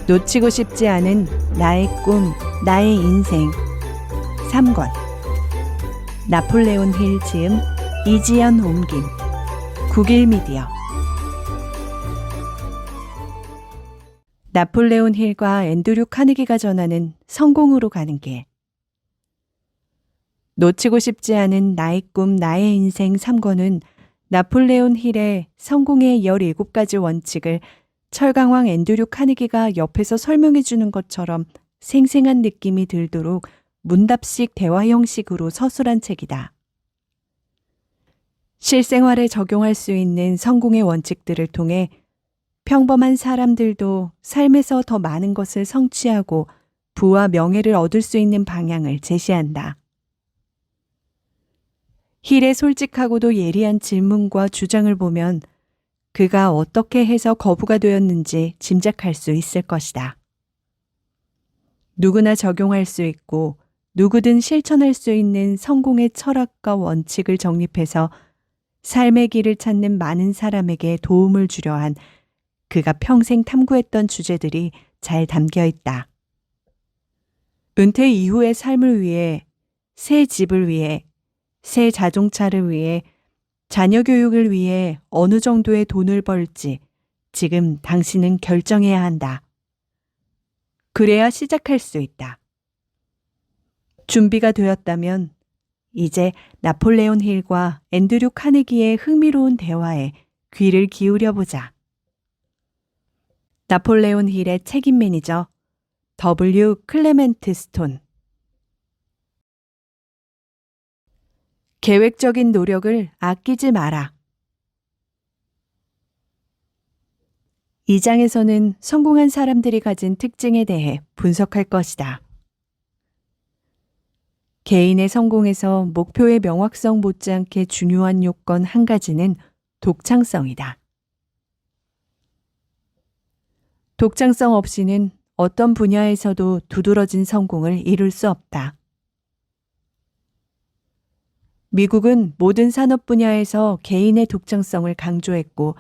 놓치고 싶지 않은 나의 꿈, 나의 인생 3권 나폴레온 힐 지음 이지연 옮김 국일미디어 나폴레온 힐과 앤드류 카네기가 전하는 성공으로 가는 길 놓치고 싶지 않은 나의 꿈, 나의 인생 3권은 나폴레온 힐의 성공의 17가지 원칙을 철강왕 앤드류 카네기가 옆에서 설명해 주는 것처럼 생생한 느낌이 들도록 문답식 대화 형식으로 서술한 책이다. 실생활에 적용할 수 있는 성공의 원칙들을 통해 평범한 사람들도 삶에서 더 많은 것을 성취하고 부와 명예를 얻을 수 있는 방향을 제시한다. 힐의 솔직하고도 예리한 질문과 주장을 보면 그가 어떻게 해서 거부가 되었는지 짐작할 수 있을 것이다. 누구나 적용할 수 있고 누구든 실천할 수 있는 성공의 철학과 원칙을 정립해서 삶의 길을 찾는 많은 사람에게 도움을 주려 한 그가 평생 탐구했던 주제들이 잘 담겨 있다. 은퇴 이후의 삶을 위해, 새 집을 위해, 새 자동차를 위해, 자녀 교육을 위해 어느 정도의 돈을 벌지 지금 당신은 결정해야 한다. 그래야 시작할 수 있다. 준비가 되었다면 이제 나폴레온 힐과 앤드류 카네기의 흥미로운 대화에 귀를 기울여 보자. 나폴레온 힐의 책임 매니저 W. 클레멘트 스톤. 계획적인 노력을 아끼지 마라. 이 장에서는 성공한 사람들이 가진 특징에 대해 분석할 것이다. 개인의 성공에서 목표의 명확성 못지않게 중요한 요건 한 가지는 독창성이다. 독창성 없이는 어떤 분야에서도 두드러진 성공을 이룰 수 없다. 미국은 모든 산업 분야에서 개인의 독창성을 강조했고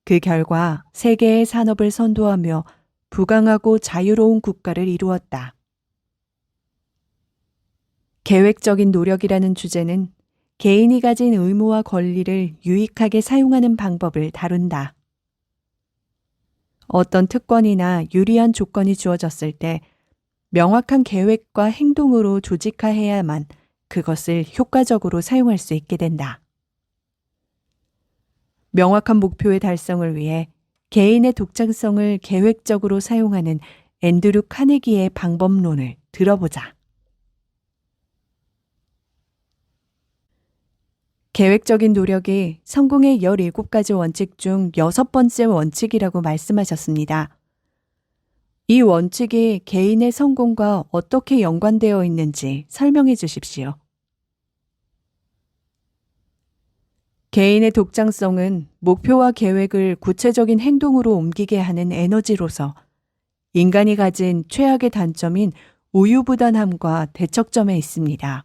그 결과 세계의 산업을 선도하며 부강하고 자유로운 국가를 이루었다. 계획적인 노력이라는 주제는 개인이 가진 의무와 권리를 유익하게 사용하는 방법을 다룬다. 어떤 특권이나 유리한 조건이 주어졌을 때 명확한 계획과 행동으로 조직화해야만 그것을 효과적으로 사용할 수 있게 된다. 명확한 목표의 달성을 위해 개인의 독창성을 계획적으로 사용하는 앤드류 카네기의 방법론을 들어보자. 계획적인 노력이 성공의 17가지 원칙 중 6번째 원칙이라고 말씀하셨습니다. 이 원칙이 개인의 성공과 어떻게 연관되어 있는지 설명해 주십시오. 개인의 독창성은 목표와 계획을 구체적인 행동으로 옮기게 하는 에너지로서 인간이 가진 최악의 단점인 우유부단함과 대척점에 있습니다.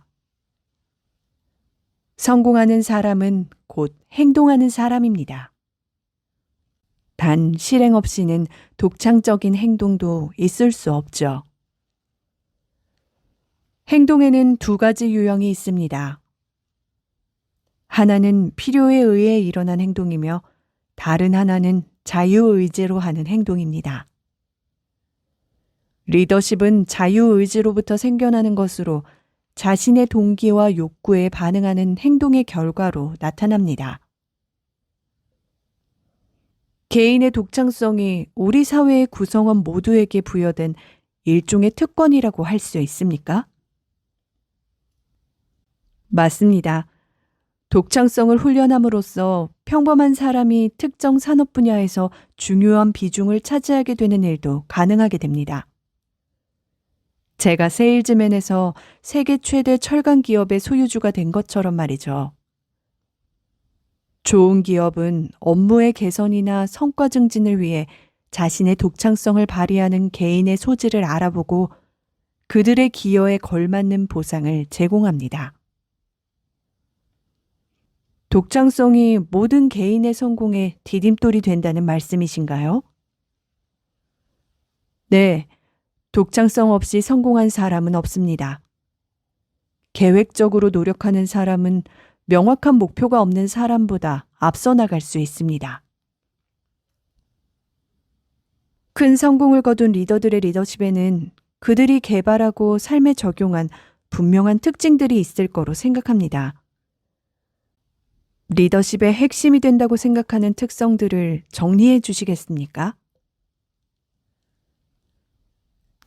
성공하는 사람은 곧 행동하는 사람입니다. 단 실행 없이는 독창적인 행동도 있을 수 없죠. 행동에는 2가지 유형이 있습니다. 하나는 필요에 의해 일어난 행동이며 다른 하나는 자유의지로 하는 행동입니다. 리더십은 자유의지로부터 생겨나는 것으로 자신의 동기와 욕구에 반응하는 행동의 결과로 나타납니다. 개인의 독창성이 우리 사회의 구성원 모두에게 부여된 일종의 특권이라고 할 수 있습니까? 맞습니다. 독창성을 훈련함으로써 평범한 사람이 특정 산업 분야에서 중요한 비중을 차지하게 되는 일도 가능하게 됩니다. 제가 세일즈맨에서 세계 최대 철강 기업의 소유주가 된 것처럼 말이죠. 좋은 기업은 업무의 개선이나 성과 증진을 위해 자신의 독창성을 발휘하는 개인의 소질을 알아보고 그들의 기여에 걸맞는 보상을 제공합니다. 독창성이 모든 개인의 성공에 디딤돌이 된다는 말씀이신가요? 네, 독창성 없이 성공한 사람은 없습니다. 계획적으로 노력하는 사람은 명확한 목표가 없는 사람보다 앞서 나갈 수 있습니다. 큰 성공을 거둔 리더들의 리더십에는 그들이 개발하고 삶에 적용한 분명한 특징들이 있을 거로 생각합니다. 리더십의 핵심이 된다고 생각하는 특성들을 정리해 주시겠습니까?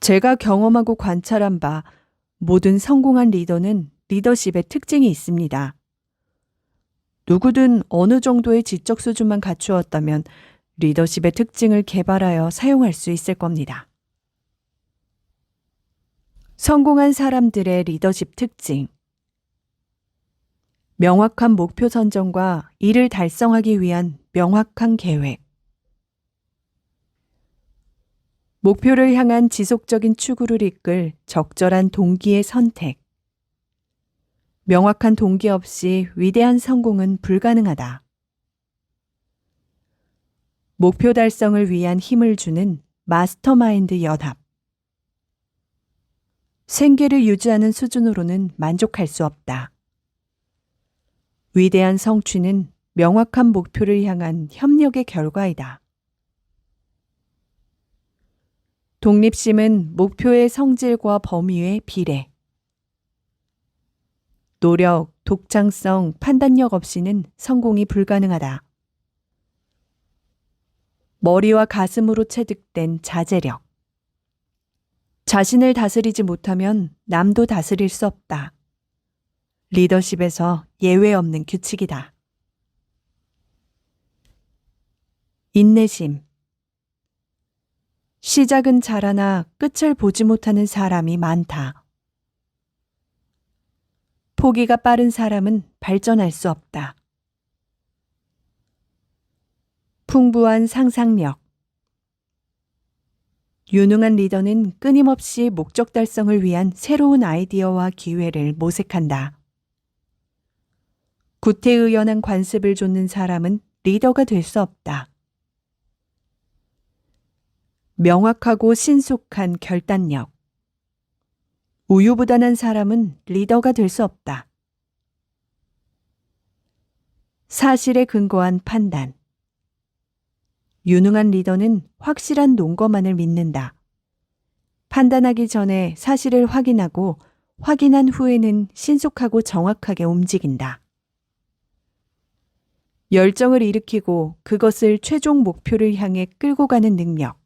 제가 경험하고 관찰한 바 모든 성공한 리더는 리더십의 특징이 있습니다. 누구든 어느 정도의 지적 수준만 갖추었다면 리더십의 특징을 개발하여 사용할 수 있을 겁니다. 성공한 사람들의 리더십 특징. 명확한 목표 선정과 이를 달성하기 위한 명확한 계획. 목표를 향한 지속적인 추구를 이끌 적절한 동기의 선택. 명확한 동기 없이 위대한 성공은 불가능하다. 목표 달성을 위한 힘을 주는 마스터마인드 연합. 생계를 유지하는 수준으로는 만족할 수 없다. 위대한 성취는 명확한 목표를 향한 협력의 결과이다. 독립심은 목표의 성질과 범위에 비례. 노력, 독창성, 판단력 없이는 성공이 불가능하다. 머리와 가슴으로 체득된 자제력. 자신을 다스리지 못하면 남도 다스릴 수 없다. 리더십에서 예외 없는 규칙이다. 인내심. 시작은 잘하나 끝을 보지 못하는 사람이 많다. 포기가 빠른 사람은 발전할 수 없다. 풍부한 상상력. 유능한 리더는 끊임없이 목적 달성을 위한 새로운 아이디어와 기회를 모색한다. 구태의연한 관습을 좇는 사람은 리더가 될 수 없다. 명확하고 신속한 결단력. 우유부단한 사람은 리더가 될 수 없다. 사실에 근거한 판단. 유능한 리더는 확실한 논거만을 믿는다. 판단하기 전에 사실을 확인하고 확인한 후에는 신속하고 정확하게 움직인다. 열정을 일으키고 그것을 최종 목표를 향해 끌고 가는 능력.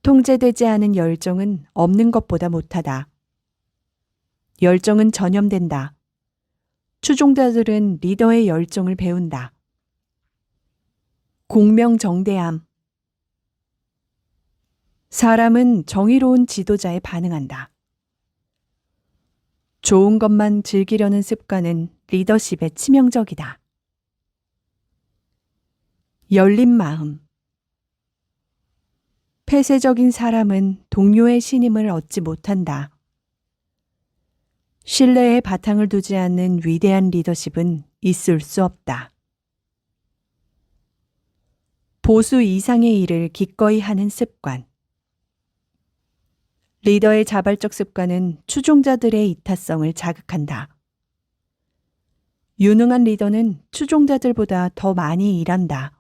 통제되지 않은 열정은 없는 것보다 못하다. 열정은 전염된다. 추종자들은 리더의 열정을 배운다. 공명정대함. 사람은 정의로운 지도자에 반응한다. 좋은 것만 즐기려는 습관은 리더십에 치명적이다. 열린 마음. 폐쇄적인 사람은 동료의 신임을 얻지 못한다. 신뢰에 바탕을 두지 않는 위대한 리더십은 있을 수 없다. 보수 이상의 일을 기꺼이 하는 습관. 리더의 자발적 습관은 추종자들의 이타성을 자극한다. 유능한 리더는 추종자들보다 더 많이 일한다.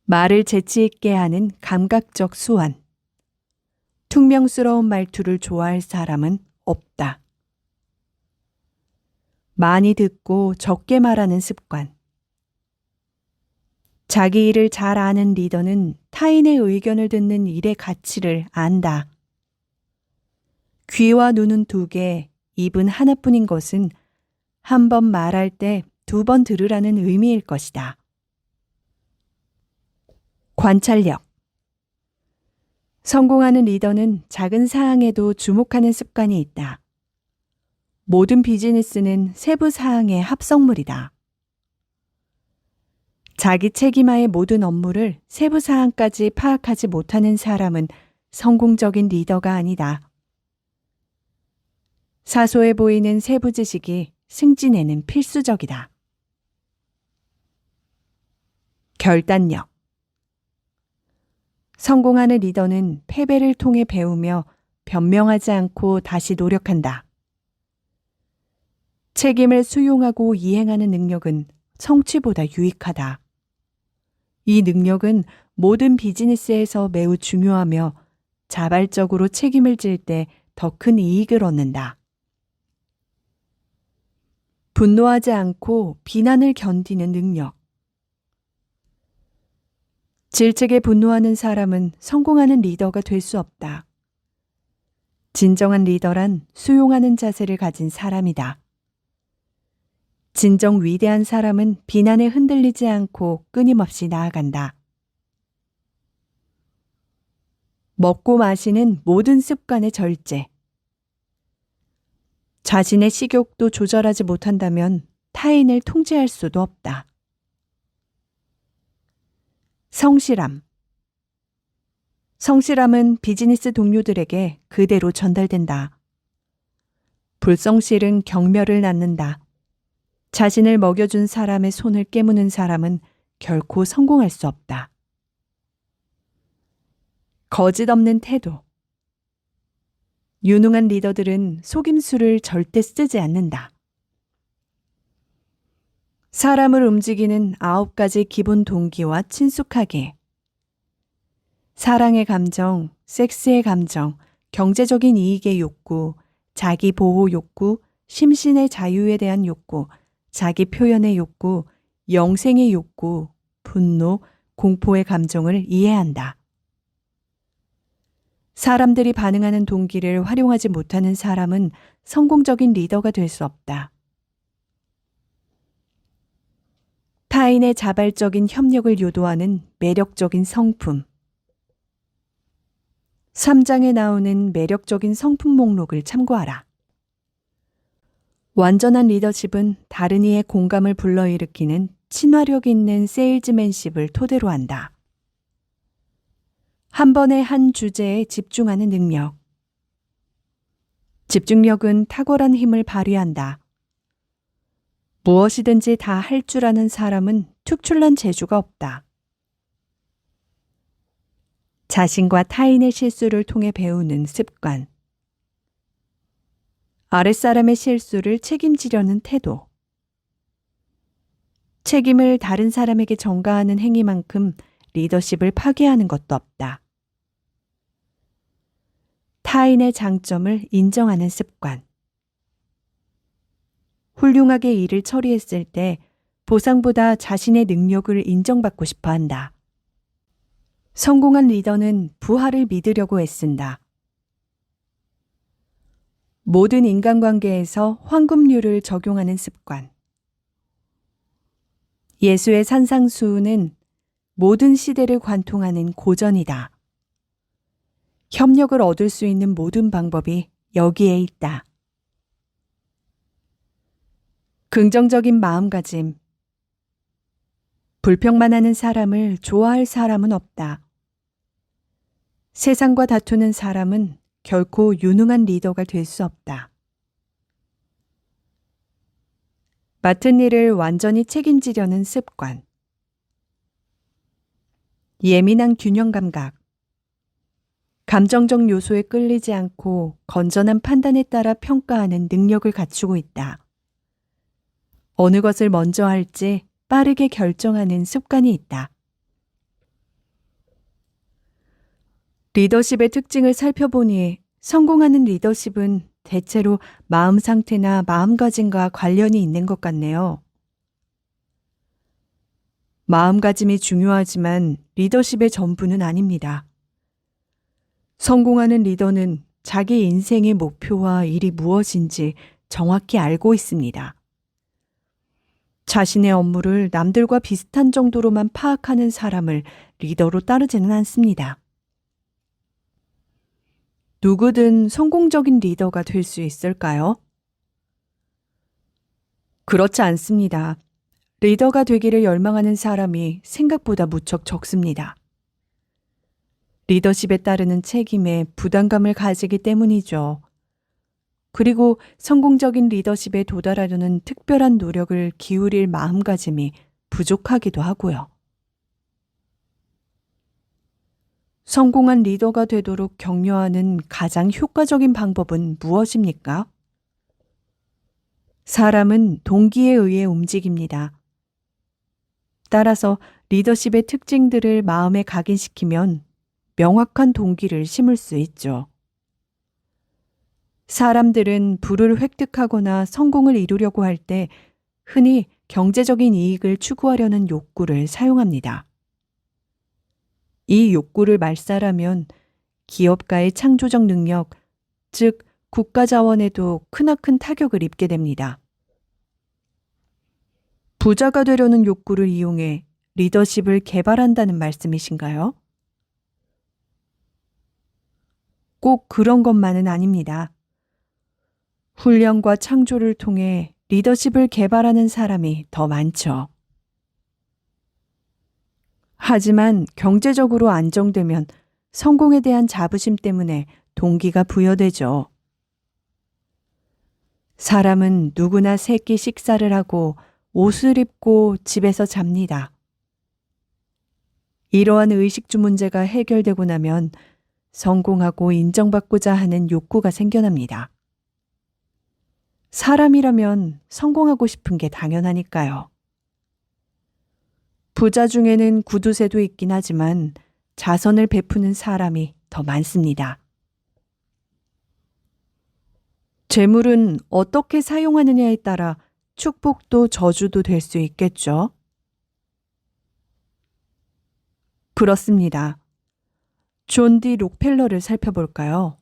말을 재치 있게 하는 감각적 수완. 퉁명스러운 말투를 좋아할 사람은 없다. 많이 듣고 적게 말하는 습관. 자기 일을 잘 아는 리더는 타인의 의견을 듣는 일의 가치를 안다. 귀와 눈은 두 개, 입은 하나뿐인 것은 한 번 말할 때 두 번 들으라는 의미일 것이다. 관찰력. 성공하는 리더는 작은 사항에도 주목하는 습관이 있다. 모든 비즈니스는 세부 사항의 합성물이다. 자기 책임하의 모든 업무를 세부 사항까지 파악하지 못하는 사람은 성공적인 리더가 아니다. 사소해 보이는 세부 지식이 승진에는 필수적이다. 결단력. 성공하는 리더는 패배를 통해 배우며 변명하지 않고 다시 노력한다. 책임을 수용하고 이행하는 능력은 성취보다 유익하다. 이 능력은 모든 비즈니스에서 매우 중요하며 자발적으로 책임을 질 때 더 큰 이익을 얻는다. 분노하지 않고 비난을 견디는 능력. 질책에 분노하는 사람은 성공하는 리더가 될 수 없다. 진정한 리더란 수용하는 자세를 가진 사람이다. 진정 위대한 사람은 비난에 흔들리지 않고 끊임없이 나아간다. 먹고 마시는 모든 습관의 절제. 자신의 식욕도 조절하지 못한다면 타인을 통제할 수도 없다. 성실함. 성실함은 비즈니스 동료들에게 그대로 전달된다. 불성실은 경멸을 낳는다. 자신을 먹여준 사람의 손을 깨무는 사람은 결코 성공할 수 없다. 거짓 없는 태도. 유능한 리더들은 속임수를 절대 쓰지 않는다. 사람을 움직이는 9가지 기본 동기와 친숙하게. 사랑의 감정, 섹스의 감정, 경제적인 이익의 욕구, 자기 보호 욕구, 심신의 자유에 대한 욕구, 자기 표현의 욕구, 영생의 욕구, 분노, 공포의 감정을 이해한다. 사람들이 반응하는 동기를 활용하지 못하는 사람은 성공적인 리더가 될 수 없다. 타인의 자발적인 협력을 유도하는 매력적인 성품. 3장에 나오는 매력적인 성품 목록을 참고하라. 완전한 리더십은 다른 이의 공감을 불러일으키는 친화력 있는 세일즈맨십을 토대로 한다. 한 번에 한 주제에 집중하는 능력. 집중력은 탁월한 힘을 발휘한다. 무엇이든지 다 할 줄 아는 사람은 특출난 재주가 없다. 자신과 타인의 실수를 통해 배우는 습관. 아랫사람의 실수를 책임지려는 태도. 책임을 다른 사람에게 전가하는 행위만큼 리더십을 파괴하는 것도 없다. 타인의 장점을 인정하는 습관. 훌륭하게 일을 처리했을 때 보상보다 자신의 능력을 인정받고 싶어 한다. 성공한 리더는 부하를 믿으려고 애쓴다. 모든 인간관계에서 황금률을 적용하는 습관. 예수의 산상수훈은 모든 시대를 관통하는 고전이다. 협력을 얻을 수 있는 모든 방법이 여기에 있다. 긍정적인 마음가짐. 불평만 하는 사람을 좋아할 사람은 없다. 세상과 다투는 사람은 결코 유능한 리더가 될 수 없다. 맡은 일을 완전히 책임지려는 습관. 예민한 균형 감각. 감정적 요소에 끌리지 않고 건전한 판단에 따라 평가하는 능력을 갖추고 있다. 어느 것을 먼저 할지 빠르게 결정하는 습관이 있다. 리더십의 특징을 살펴보니 성공하는 리더십은 대체로 마음 상태나 마음가짐과 관련이 있는 것 같네요. 마음가짐이 중요하지만 리더십의 전부는 아닙니다. 성공하는 리더는 자기 인생의 목표와 일이 무엇인지 정확히 알고 있습니다. 자신의 업무를 남들과 비슷한 정도로만 파악하는 사람을 리더로 따르지는 않습니다. 누구든 성공적인 리더가 될 수 있을까요? 그렇지 않습니다. 리더가 되기를 열망하는 사람이 생각보다 무척 적습니다. 리더십에 따르는 책임에 부담감을 가지기 때문이죠. 그리고 성공적인 리더십에 도달하려는 특별한 노력을 기울일 마음가짐이 부족하기도 하고요. 성공한 리더가 되도록 격려하는 가장 효과적인 방법은 무엇입니까? 사람은 동기에 의해 움직입니다. 따라서 리더십의 특징들을 마음에 각인시키면 명확한 동기를 심을 수 있죠. 사람들은 부를 획득하거나 성공을 이루려고 할 때 흔히 경제적인 이익을 추구하려는 욕구를 사용합니다. 이 욕구를 말살하면 기업가의 창조적 능력, 즉 국가 자원에도 크나큰 타격을 입게 됩니다. 부자가 되려는 욕구를 이용해 리더십을 개발한다는 말씀이신가요? 꼭 그런 것만은 아닙니다. 훈련과 창조를 통해 리더십을 개발하는 사람이 더 많죠. 하지만 경제적으로 안정되면 성공에 대한 자부심 때문에 동기가 부여되죠. 사람은 누구나 세 끼 식사를 하고 옷을 입고 집에서 잡니다. 이러한 의식주 문제가 해결되고 나면 성공하고 인정받고자 하는 욕구가 생겨납니다. 사람이라면 성공하고 싶은 게 당연하니까요. 부자 중에는 구두쇠도 있긴 하지만 자선을 베푸는 사람이 더 많습니다. 재물은 어떻게 사용하느냐에 따라 축복도 저주도 될 수 있겠죠. 그렇습니다. 존 디 록펠러를 살펴볼까요?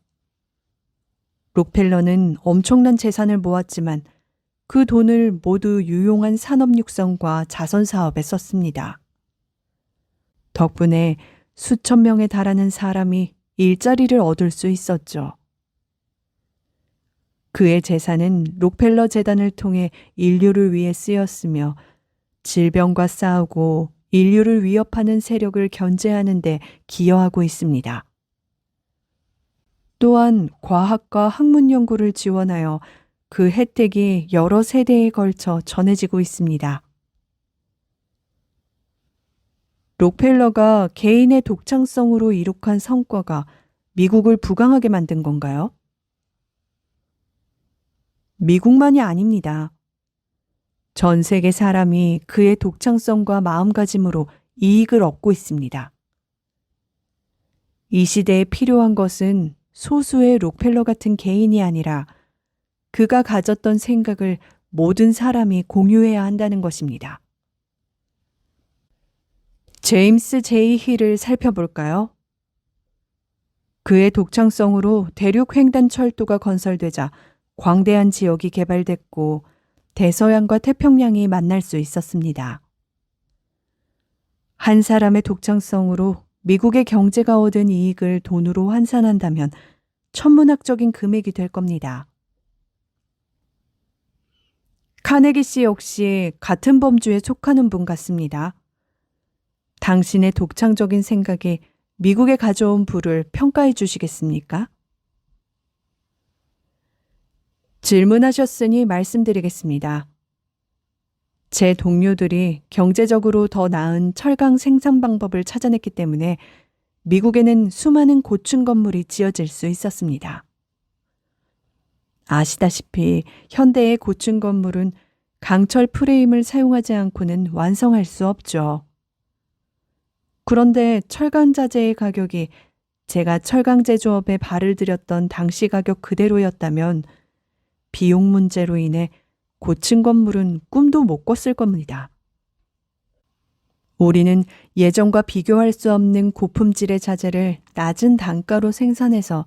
록펠러는 엄청난 재산을 모았지만 그 돈을 모두 유용한 산업 육성과 자선 사업에 썼습니다. 덕분에 수천 명에 달하는 사람이 일자리를 얻을 수 있었죠. 그의 재산은 록펠러 재단을 통해 인류를 위해 쓰였으며 질병과 싸우고 인류를 위협하는 세력을 견제하는 데 기여하고 있습니다. 또한 과학과 학문 연구를 지원하여 그 혜택이 여러 세대에 걸쳐 전해지고 있습니다. 록펠러가 개인의 독창성으로 이룩한 성과가 미국을 부강하게 만든 건가요? 미국만이 아닙니다. 전 세계 사람이 그의 독창성과 마음가짐으로 이익을 얻고 있습니다. 이 시대에 필요한 것은 소수의 록펠러 같은 개인이 아니라 그가 가졌던 생각을 모든 사람이 공유해야 한다는 것입니다. 제임스 제이 힐을 살펴볼까요? 그의 독창성으로 대륙 횡단 철도가 건설되자 광대한 지역이 개발됐고 대서양과 태평양이 만날 수 있었습니다. 한 사람의 독창성으로 미국의 경제가 얻은 이익을 돈으로 환산한다면 천문학적인 금액이 될 겁니다. 카네기 씨 역시 같은 범주에 속하는 분 같습니다. 당신의 독창적인 생각이 미국에 가져온 부를 평가해 주시겠습니까? 질문하셨으니 말씀드리겠습니다. 제 동료들이 경제적으로 더 나은 철강 생산 방법을 찾아냈기 때문에 미국에는 수많은 고층 건물이 지어질 수 있었습니다. 아시다시피 현대의 고층 건물은 강철 프레임을 사용하지 않고는 완성할 수 없죠. 그런데 철강 자재의 가격이 제가 철강 제조업에 발을 들였던 당시 가격 그대로였다면 비용 문제로 인해 고층 건물은 꿈도 못 꿨을 겁니다. 우리는 예전과 비교할 수 없는 고품질의 자재를 낮은 단가로 생산해서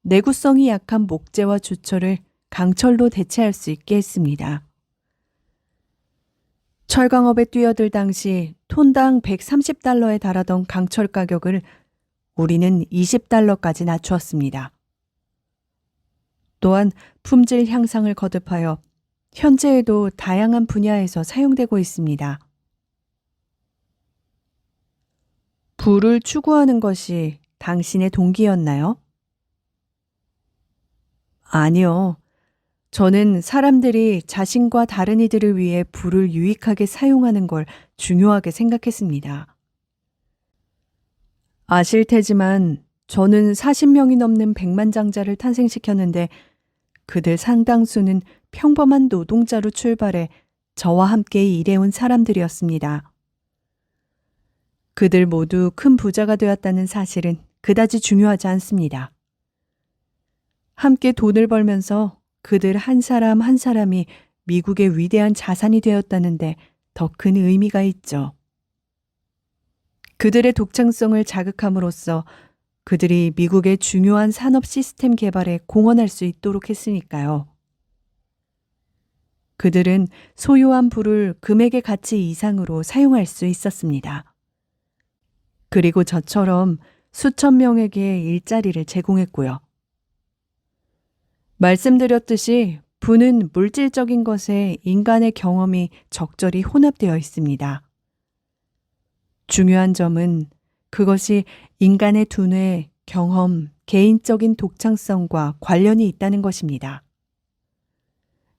내구성이 약한 목재와 주철을 강철로 대체할 수 있게 했습니다. 철강업에 뛰어들 당시 톤당 130달러에 달하던 강철 가격을 우리는 20달러까지 낮추었습니다. 또한 품질 향상을 거듭하여 현재에도 다양한 분야에서 사용되고 있습니다. 부를 추구하는 것이 당신의 동기였나요? 아니요. 저는 사람들이 자신과 다른 이들을 위해 부를 유익하게 사용하는 걸 중요하게 생각했습니다. 아실 테지만 저는 40명이 넘는 백만장자를 탄생시켰는데 그들 상당수는 평범한 노동자로 출발해 저와 함께 일해온 사람들이었습니다. 그들 모두 큰 부자가 되었다는 사실은 그다지 중요하지 않습니다. 함께 돈을 벌면서 그들 한 사람 한 사람이 미국의 위대한 자산이 되었다는데 더 큰 의미가 있죠. 그들의 독창성을 자극함으로써 그들이 미국의 중요한 산업 시스템 개발에 공헌할 수 있도록 했으니까요. 그들은 소유한 부를 금액의 가치 이상으로 사용할 수 있었습니다. 그리고 저처럼 수천 명에게 일자리를 제공했고요. 말씀드렸듯이 부는 물질적인 것에 인간의 경험이 적절히 혼합되어 있습니다. 중요한 점은 그것이 인간의 두뇌, 경험, 개인적인 독창성과 관련이 있다는 것입니다.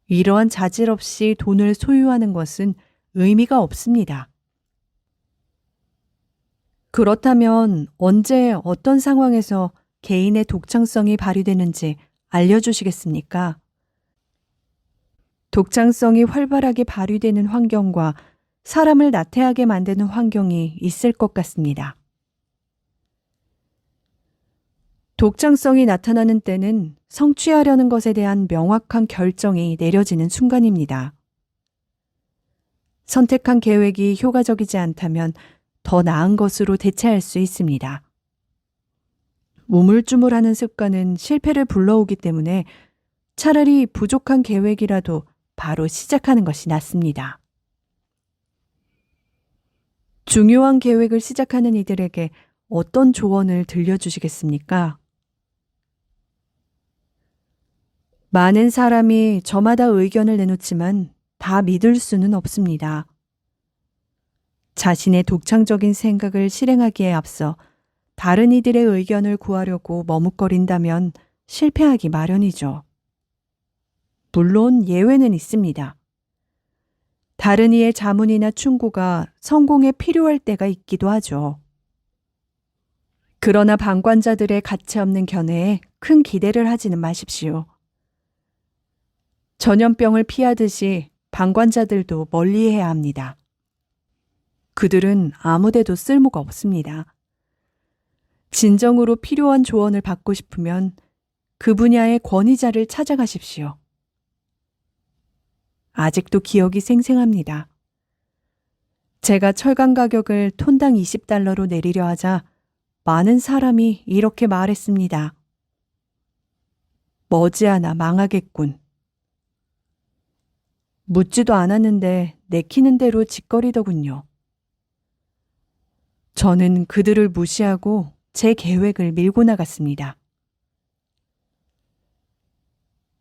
이러한 자질 없이 돈을 소유하는 것은 의미가 없습니다. 그렇다면 언제 어떤 상황에서 개인의 독창성이 발휘되는지 알려주시겠습니까? 독창성이 활발하게 발휘되는 환경과 사람을 나태하게 만드는 환경이 있을 것 같습니다. 독창성이 나타나는 때는 성취하려는 것에 대한 명확한 결정이 내려지는 순간입니다. 선택한 계획이 효과적이지 않다면 더 나은 것으로 대체할 수 있습니다. 우물쭈물하는 습관은 실패를 불러오기 때문에 차라리 부족한 계획이라도 바로 시작하는 것이 낫습니다. 중요한 계획을 시작하는 이들에게 어떤 조언을 들려주시겠습니까? 많은 사람이 저마다 의견을 내놓지만 다 믿을 수는 없습니다. 자신의 독창적인 생각을 실행하기에 앞서 다른 이들의 의견을 구하려고 머뭇거린다면 실패하기 마련이죠. 물론 예외는 있습니다. 다른 이의 자문이나 충고가 성공에 필요할 때가 있기도 하죠. 그러나 방관자들의 가치없는 견해에 큰 기대를 하지는 마십시오. 전염병을 피하듯이 방관자들도 멀리해야 합니다. 그들은 아무데도 쓸모가 없습니다. 진정으로 필요한 조언을 받고 싶으면 그 분야의 권위자를 찾아가십시오. 아직도 기억이 생생합니다. 제가 철강 가격을 톤당 20달러로 내리려 하자 많은 사람이 이렇게 말했습니다. 머지않아 망하겠군. 묻지도 않았는데 내키는 대로 짓거리더군요. 저는 그들을 무시하고 제 계획을 밀고 나갔습니다.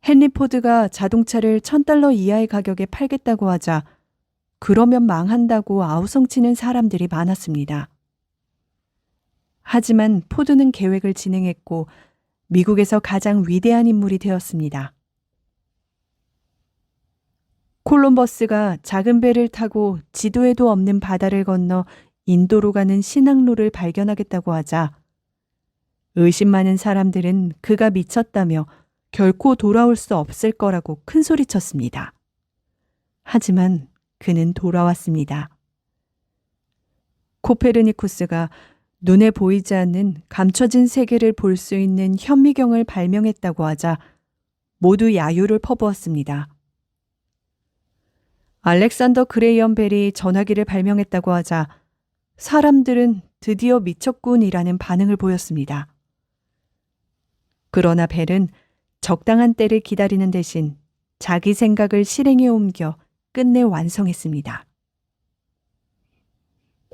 헨리 포드가 자동차를 $1,000 이하의 가격에 팔겠다고 하자 그러면 망한다고 아우성치는 사람들이 많았습니다. 하지만 포드는 계획을 진행했고 미국에서 가장 위대한 인물이 되었습니다. 콜럼버스가 작은 배를 타고 지도에도 없는 바다를 건너 인도로 가는 신항로를 발견하겠다고 하자 의심 많은 사람들은 그가 미쳤다며 결코 돌아올 수 없을 거라고 큰소리쳤습니다. 하지만 그는 돌아왔습니다. 코페르니쿠스가 눈에 보이지 않는 감춰진 세계를 볼 수 있는 현미경을 발명했다고 하자 모두 야유를 퍼부었습니다. 알렉산더 그레이엄 벨이 전화기를 발명했다고 하자 사람들은 드디어 미쳤군이라는 반응을 보였습니다. 그러나 벨은 적당한 때를 기다리는 대신 자기 생각을 실행에 옮겨 끝내 완성했습니다.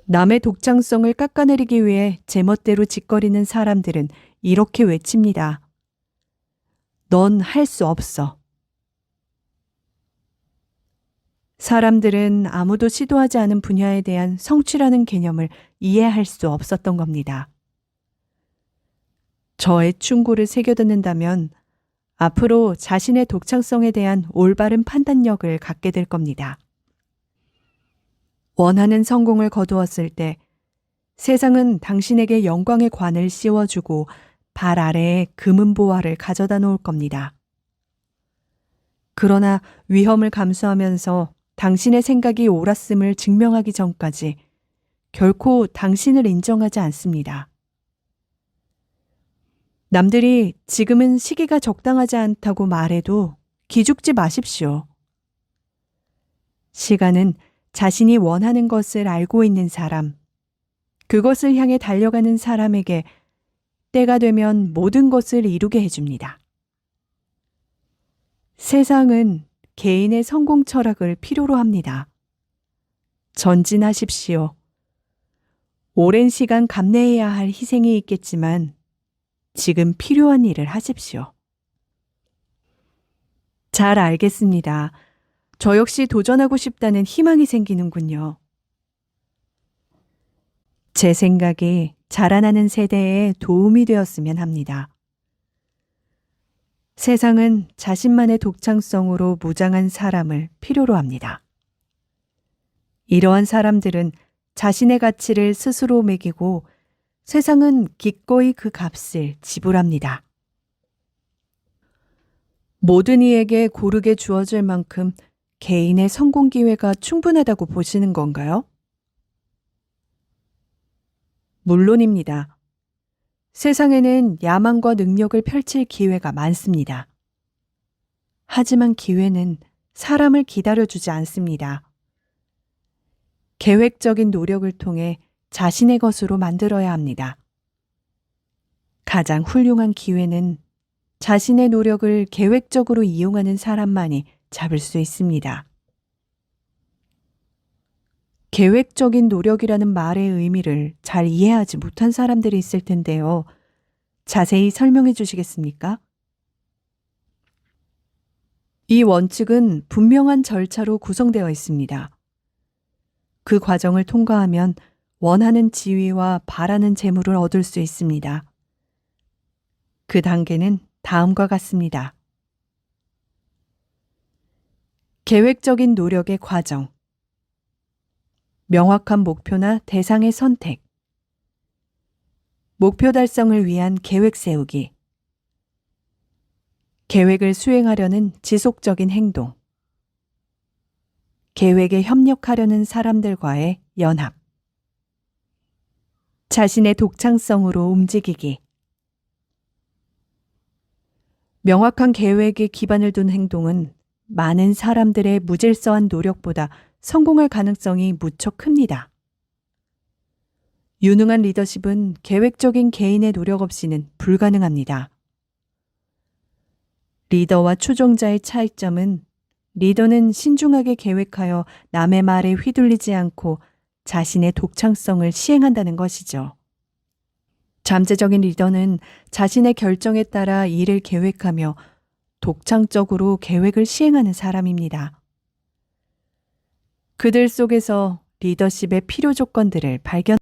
남의 독창성을 깎아내리기 위해 제멋대로 짓거리는 사람들은 이렇게 외칩니다. 넌 할 수 없어. 사람들은 아무도 시도하지 않은 분야에 대한 성취라는 개념을 이해할 수 없었던 겁니다. 저의 충고를 새겨듣는다면 앞으로 자신의 독창성에 대한 올바른 판단력을 갖게 될 겁니다. 원하는 성공을 거두었을 때 세상은 당신에게 영광의 관을 씌워주고 발 아래에 금은 보화를 가져다 놓을 겁니다. 그러나 위험을 감수하면서 당신의 생각이 옳았음을 증명하기 전까지 결코 당신을 인정하지 않습니다. 남들이 지금은 시기가 적당하지 않다고 말해도 기죽지 마십시오. 시간은 자신이 원하는 것을 알고 있는 사람, 그것을 향해 달려가는 사람에게 때가 되면 모든 것을 이루게 해줍니다. 세상은 개인의 성공 철학을 필요로 합니다. 전진하십시오. 오랜 시간 감내해야 할 희생이 있겠지만 지금 필요한 일을 하십시오. 잘 알겠습니다. 저 역시 도전하고 싶다는 희망이 생기는군요. 제 생각이 자라나는 세대에 도움이 되었으면 합니다. 세상은 자신만의 독창성으로 무장한 사람을 필요로 합니다. 이러한 사람들은 자신의 가치를 스스로 매기고 세상은 기꺼이 그 값을 지불합니다. 모든 이에게 고르게 주어질 만큼 개인의 성공 기회가 충분하다고 보시는 건가요? 물론입니다. 세상에는 야망과 능력을 펼칠 기회가 많습니다. 하지만 기회는 사람을 기다려주지 않습니다. 계획적인 노력을 통해 자신의 것으로 만들어야 합니다. 가장 훌륭한 기회는 자신의 노력을 계획적으로 이용하는 사람만이 잡을 수 있습니다. 계획적인 노력이라는 말의 의미를 잘 이해하지 못한 사람들이 있을 텐데요. 자세히 설명해 주시겠습니까? 이 원칙은 분명한 절차로 구성되어 있습니다. 그 과정을 통과하면 원하는 지위와 바라는 재물을 얻을 수 있습니다. 그 단계는 다음과 같습니다. 계획적인 노력의 과정, 명확한 목표나 대상의 선택, 목표 달성을 위한 계획 세우기, 계획을 수행하려는 지속적인 행동, 계획에 협력하려는 사람들과의 연합, 자신의 독창성으로 움직이기. 명확한 계획에 기반을 둔 행동은 많은 사람들의 무질서한 노력보다 성공할 가능성이 무척 큽니다. 유능한 리더십은 계획적인 개인의 노력 없이는 불가능합니다. 리더와 추종자의 차이점은 리더는 신중하게 계획하여 남의 말에 휘둘리지 않고 자신의 독창성을 시행한다는 것이죠. 잠재적인 리더는 자신의 결정에 따라 일을 계획하며 독창적으로 계획을 시행하는 사람입니다. 그들 속에서 리더십의 필요 조건들을 발견